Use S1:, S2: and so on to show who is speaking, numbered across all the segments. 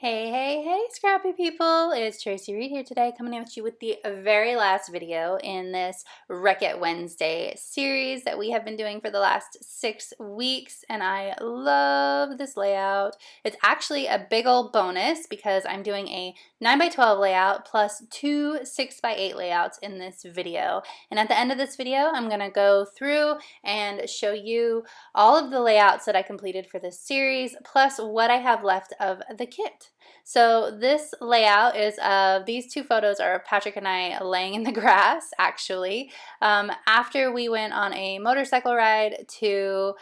S1: Hey, hey, hey, scrappy people! It's Traci Reed here today, coming at you with the very last video in this Wreck It Wednesday series that we have been doing for the last 6 weeks, and I love this layout. It's actually a big old bonus because I'm doing a 9x12 layout plus 2 6x8 layouts in this video. And at the end of this video, I'm going to go through and show you all of the layouts that I completed for this series, plus what I have left of the kit. So this layout is of, these two photos are of Patrick and I laying in the grass, actually, after we went on a motorcycle ride to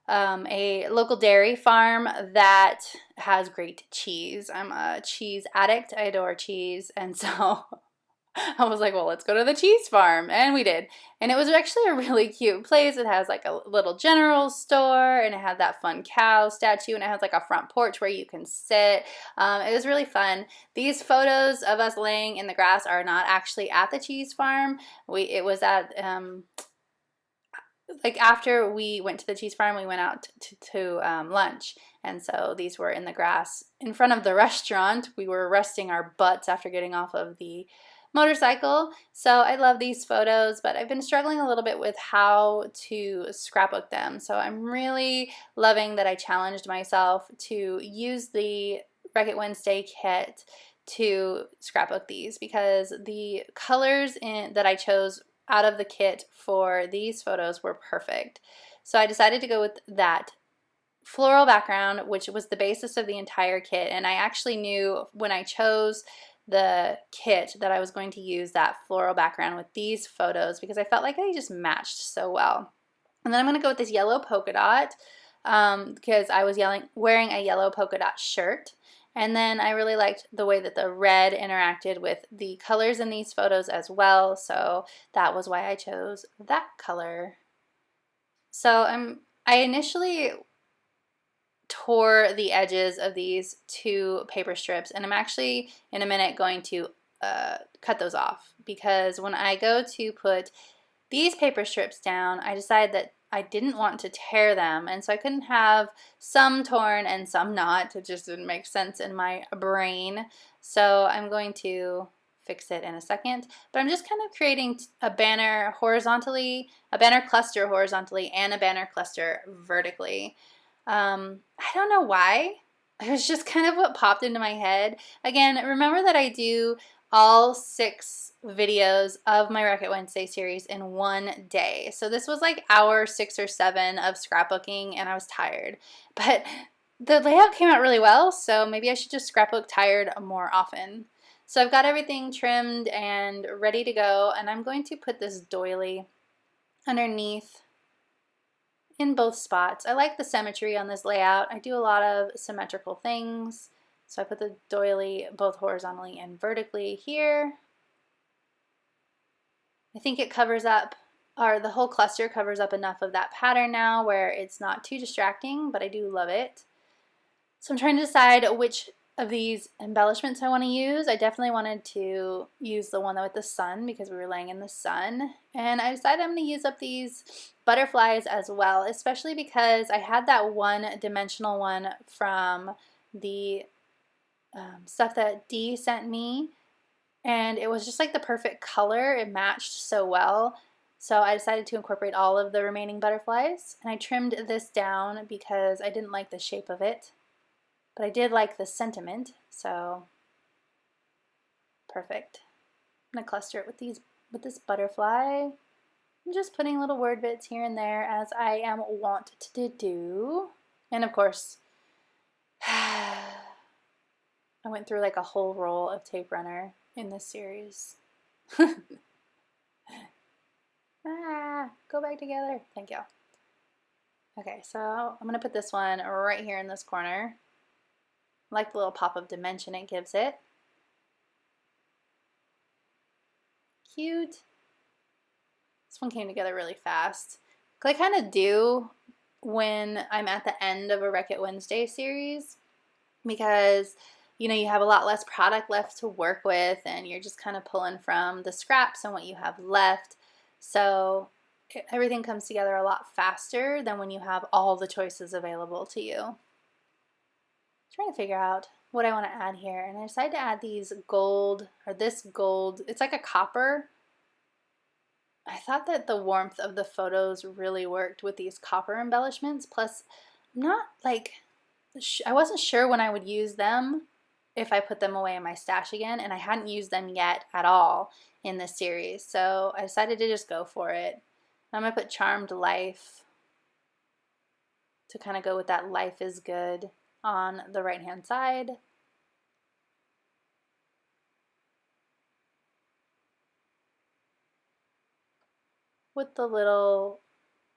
S1: a local dairy farm that has great cheese. I'm a cheese addict. I adore cheese, and so I was like, well, let's go to the cheese farm, and we did. And it was actually a really cute place. It has like a little general store, and it had that fun cow statue, and it has like a front porch where you can sit. It was really fun. These photos of us laying in the grass are not actually at the cheese farm. It was at like after we went to the cheese farm, we went out to lunch, and so these were in the grass in front of the restaurant. We were resting our butts after getting off of the motorcycle. So I love these photos, but I've been struggling a little bit with how to scrapbook them. So I'm really loving that I challenged myself to use the Wreck It Wednesday kit to scrapbook these, because the colors that I chose out of the kit for these photos were perfect. So I decided to go with that floral background, which was the basis of the entire kit, and I actually knew when I chose the kit that I was going to use that floral background with these photos because I felt like they just matched so well. And then I'm going to go with this yellow polka dot because I was wearing a yellow polka dot shirt. And then I really liked the way that the red interacted with the colors in these photos as well, so that was why I chose that color. So I initially tore the edges of these two paper strips, and I'm actually in a minute going to cut those off, because when I go to put these paper strips down, I decided that I didn't want to tear them, and so I couldn't have some torn and some not. It just didn't make sense in my brain. So I'm going to fix it in a second, but I'm just kind of creating a banner horizontally, a banner cluster horizontally, and a banner cluster vertically. I don't know why. It was just kind of what popped into my head. Again, remember that I do all 6 videos of my Wreck It Wednesday series in one day. So this was like hour 6 or 7 of scrapbooking, and I was tired. But the layout came out really well, so maybe I should just scrapbook tired more often. So I've got everything trimmed and ready to go, and I'm going to put this doily underneath in both spots. I like the symmetry on this layout. I do a lot of symmetrical things. So I put the doily both horizontally and vertically here. I think it covers up, or the whole cluster covers up enough of that pattern now where it's not too distracting, but I do love it. So I'm trying to decide which of these embellishments I want to use. I definitely wanted to use the one with the sun because we were laying in the sun, and I decided I'm going to use up these butterflies as well, especially because I had that one-dimensional one from the stuff that Dee sent me, and it was just like the perfect color. It matched so well, so I decided to incorporate all of the remaining butterflies, and I trimmed this down because I didn't like the shape of it. But I did like the sentiment, so perfect. I'm gonna cluster it with this butterfly. I'm just putting little word bits here and there as I am wont to do. And of course, I went through like a whole roll of tape runner in this series. Go back together. Thank you. Okay, so I'm gonna put this one right here in this corner. I like the little pop of dimension it gives it. Cute. This one came together really fast. I kind of do when I'm at the end of a Wreck It Wednesday series, because you have a lot less product left to work with, and you're just kind of pulling from the scraps and what you have left. So everything comes together a lot faster than when you have all the choices available to you. Trying to figure out what I want to add here. And I decided to add these gold, or this gold, it's like a copper. I thought that the warmth of the photos really worked with these copper embellishments. Plus, I'm not like, I wasn't sure when I would use them if I put them away in my stash again, and I hadn't used them yet at all in this series. So I decided to just go for it. I'm going to put Charmed Life to kind of go with that life is good on the right hand side. With the little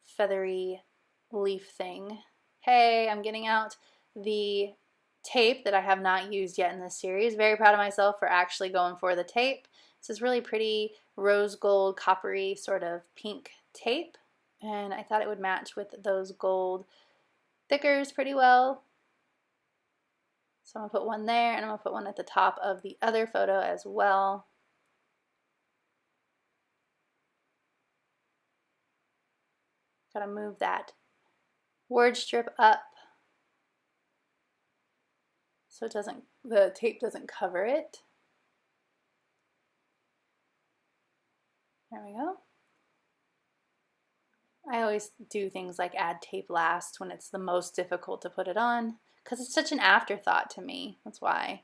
S1: feathery leaf thing. Hey, I'm getting out the tape that I have not used yet in this series. Very proud of myself for actually going for the tape. This is really pretty rose gold, coppery sort of pink tape, and I thought it would match with those gold thickers pretty well. So I'm going to put one there, and I'm going to put one at the top of the other photo as well. Gotta move that word strip up so it doesn't, the tape doesn't cover it. There we go. I always do things like add tape last when it's the most difficult to put it on because it's such an afterthought to me. That's why.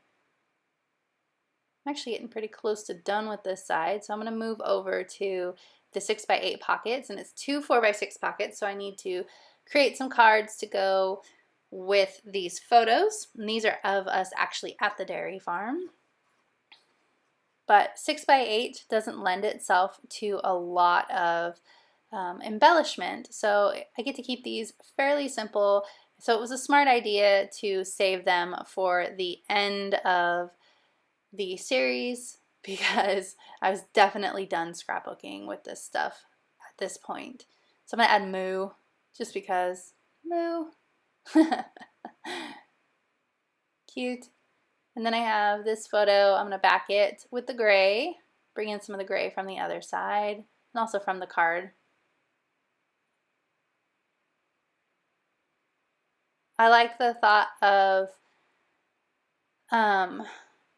S1: I'm actually getting pretty close to done with this side, so I'm going to move over to the 6x8 pockets, and it's 2 4x6 pockets, so I need to create some cards to go with these photos, and these are of us actually at the dairy farm. But 6x8 doesn't lend itself to a lot of embellishment, so I get to keep these fairly simple. So it was a smart idea to save them for the end of the series because I was definitely done scrapbooking with this stuff at this point. So I'm going to add Moo just because. Moo. Cute. And then I have this photo. I'm going to back it with the gray, bring in some of the gray from the other side and also from the card. I like the thought of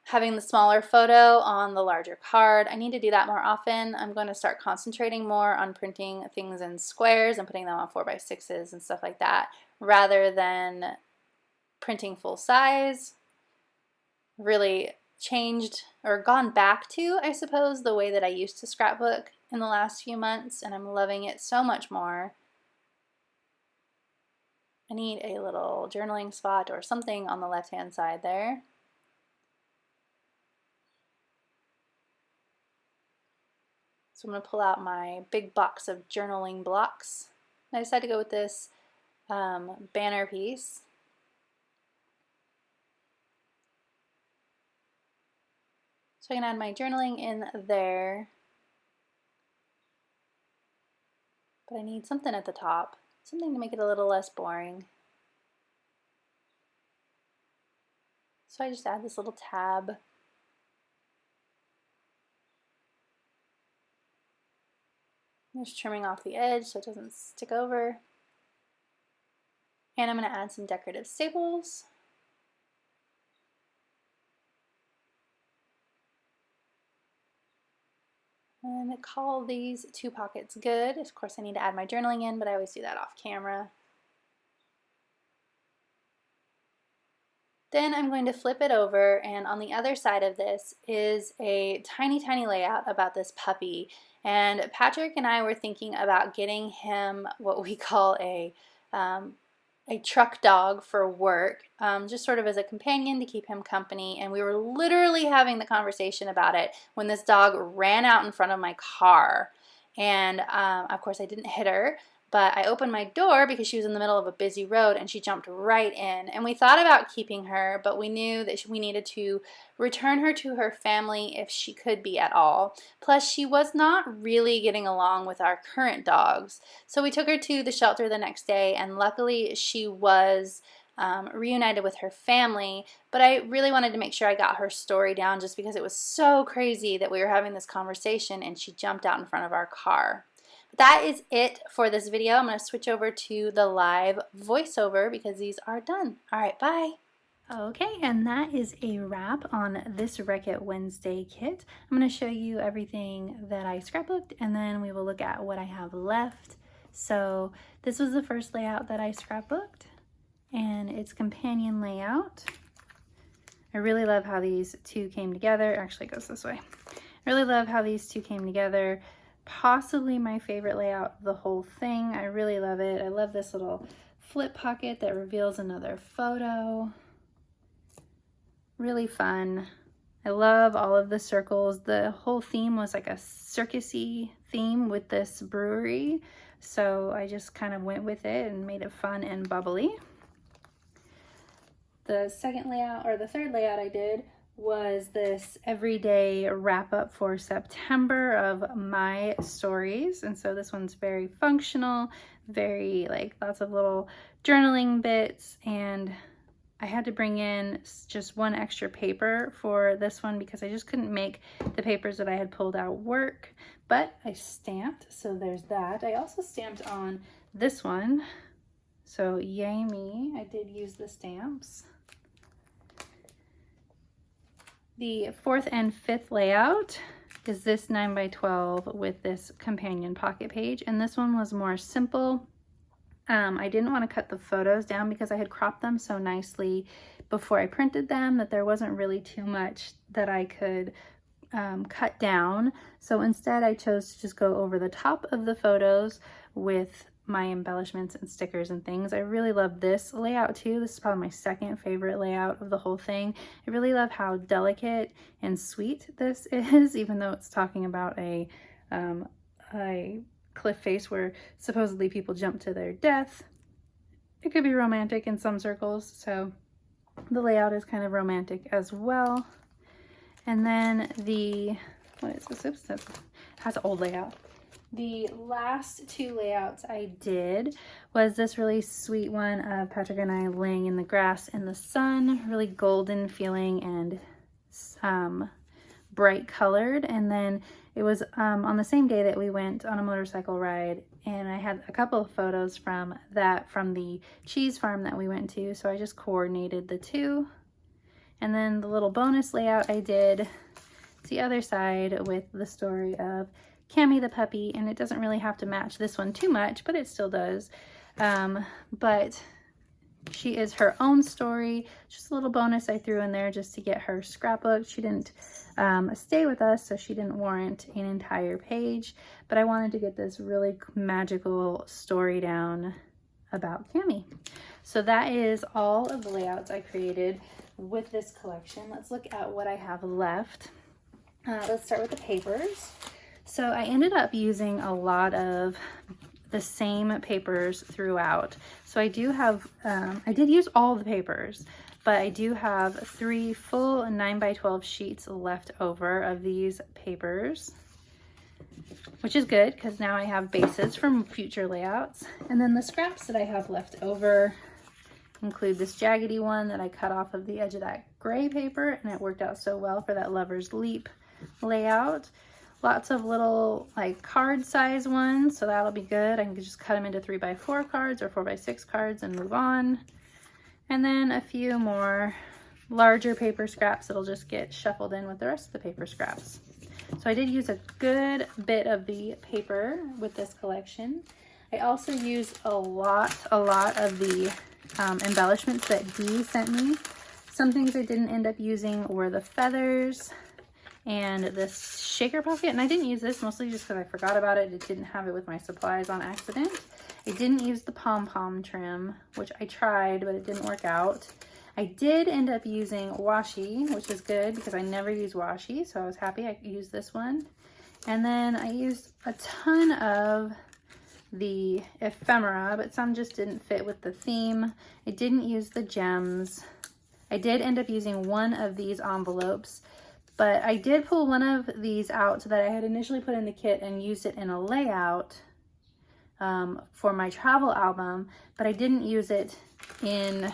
S1: having the smaller photo on the larger card. I need to do that more often. I'm going to start concentrating more on printing things in squares and putting them on 4x6s and stuff like that rather than printing full size. Really changed or gone back to, I suppose, the way that I used to scrapbook in the last few months, and I'm loving it so much more. I need a little journaling spot or something on the left-hand side there. So I'm going to pull out my big box of journaling blocks. I decided to go with this banner piece. So I can add my journaling in there. But I need something at the top, something to make it a little less boring. So I just add this little tab. I'm just trimming off the edge so it doesn't stick over. And I'm going to add some decorative staples. And call these 2 pockets good. Of course I need to add my journaling in, but I always do that off camera. Then I'm going to flip it over, and on the other side of this is a tiny, tiny layout about this puppy. And Patrick and I were thinking about getting him what we call a truck dog for work, just sort of as a companion to keep him company. And we were literally having the conversation about it when this dog ran out in front of my car. And of course I didn't hit her, but I opened my door because she was in the middle of a busy road and she jumped right in. And we thought about keeping her, but we knew that we needed to return her to her family if she could be at all. Plus, she was not really getting along with our current dogs. So we took her to the shelter the next day, and luckily she was reunited with her family. But I really wanted to make sure I got her story down just because it was so crazy that we were having this conversation and she jumped out in front of our car. That is it for this video. I'm going to switch over to the live voiceover because these are done. All right, bye. Okay, and that is a wrap on this Wreck-It Wednesday kit. I'm going to show you everything that I scrapbooked, and then we will look at what I have left. So this was the first layout that I scrapbooked, and it's companion layout. I really love how these two came together. Actually, it goes this way. I really love how these two came together. Possibly my favorite layout of the whole thing. I really love it. I love this little flip pocket that reveals another photo. Really fun. I love all of the circles. The whole theme was like a circusy theme with this brewery. So I just kind of went with it and made it fun and bubbly. The second layout, or the third layout I did, was this everyday wrap up for September of my stories. And so this one's very functional, very like lots of little journaling bits, and I had to bring in just one extra paper for this one because I just couldn't make the papers that I had pulled out work, but I stamped, so there's that. I also stamped on this one, so yay me, I did use the stamps. The fourth and fifth layout is this 9x12 with this companion pocket page, and this one was more simple. I didn't want to cut the photos down because I had cropped them so nicely before I printed them that there wasn't really too much that I could cut down. So instead I chose to just go over the top of the photos with my embellishments and stickers and things. I really love this layout too. This is probably my second favorite layout of the whole thing. I really love how delicate and sweet this is, even though it's talking about a cliff face where supposedly people jump to their death. It could be romantic in some circles, so the layout is kind of romantic as well. And then the, what is this? Oops, that has an old layout. The last two layouts I did was this really sweet one of Patrick and I laying in the grass in the sun, really golden feeling and bright colored. And then it was on the same day that we went on a motorcycle ride, and I had a couple of photos from the cheese farm that we went to, so I just coordinated the two. And then the little bonus layout I did to the other side with the story of Cammy the puppy, and it doesn't really have to match this one too much, but it still does. But she is her own story. Just a little bonus I threw in there just to get her scrapbook. She didn't stay with us, so she didn't warrant an entire page, but I wanted to get this really magical story down about Cammy. So that is all of the layouts I created with this collection. Let's look at what I have left. Let's start with the papers. So I ended up using a lot of the same papers throughout. So I do have, I did use all the papers, but I do have 3 full 9x12 sheets left over of these papers, which is good because now I have bases from future layouts. And then the scraps that I have left over include this jaggedy one that I cut off of the edge of that gray paper, and it worked out so well for that Lover's Leap layout. Lots of little like card size ones, so that'll be good. I can just cut them into 3x4 cards or 4x6 cards and move on. And then a few more larger paper scraps that'll just get shuffled in with the rest of the paper scraps. So I did use a good bit of the paper with this collection. I also used a lot of the embellishments that Dee sent me. Some things I didn't end up using were the feathers and this shaker pocket, and I didn't use this mostly just because I forgot about it. It didn't have it with my supplies on accident. I didn't use the pom-pom trim, which I tried, but it didn't work out. I did end up using washi, which is good because I never use washi, so I was happy I used this one. And then I used a ton of the ephemera, but some just didn't fit with the theme. I didn't use the gems. I did end up using one of these envelopes, but I did pull one of these out that I had initially put in the kit and used it in a layout for my travel album, but I didn't use it in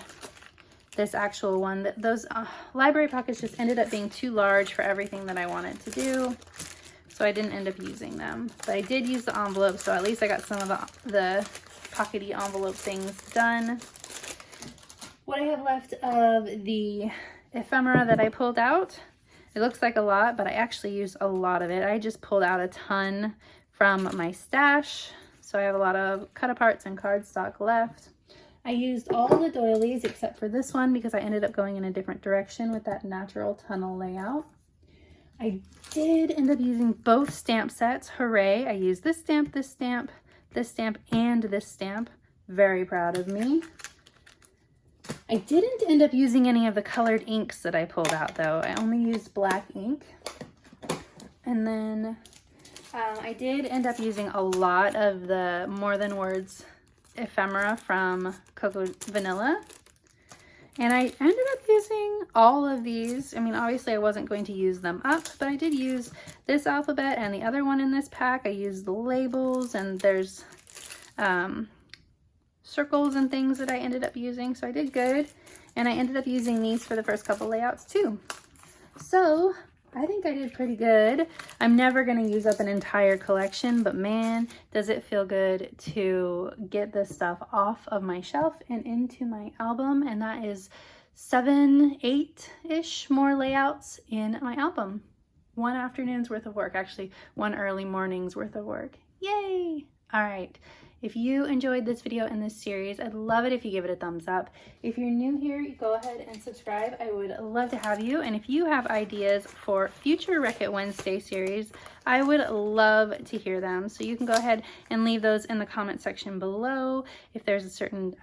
S1: this actual one. Those library pockets just ended up being too large for everything that I wanted to do, so I didn't end up using them. But I did use the envelope, so at least I got some of the pockety envelope things done. what I have left of the ephemera that I pulled out. It looks like a lot, but I actually used a lot of it. I just pulled out a ton from my stash. So I have a lot of cut aparts and cardstock left. I used all the doilies except for this one because I ended up going in a different direction with that natural tunnel layout. I did end up using both stamp sets. Hooray! I used this stamp, this stamp, this stamp, and this stamp. Very proud of me. I didn't end up using any of the colored inks that I pulled out though. I only used black ink. And then I did end up using a lot of the More Than Words ephemera from Cocoa Vanilla. And I ended up using all of these. I mean, obviously I wasn't going to use them up, but I did use this alphabet and the other one in this pack. I used the labels, and there's circles and things that I ended up using. So I did good. And I ended up using these for the first couple layouts too. So I think I did pretty good. I'm never going to use up an entire collection, but man, does it feel good to get this stuff off of my shelf and into my album. And that is 7, 8-ish more layouts in my album. One afternoon's worth of work, actually one early morning's worth of work. Yay! All right. If you enjoyed this video and this series, I'd love it if you give it a thumbs up. If you're new here, go ahead and subscribe. I would love to have you. And if you have ideas for future Wreck-It Wednesday series, I would love to hear them. So you can go ahead and leave those in the comment section below. If there's a certain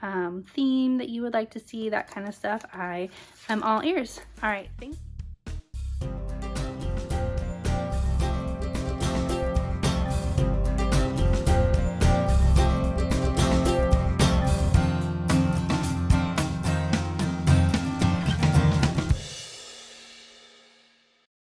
S1: theme that you would like to see, that kind of stuff, I am all ears. All right, thanks.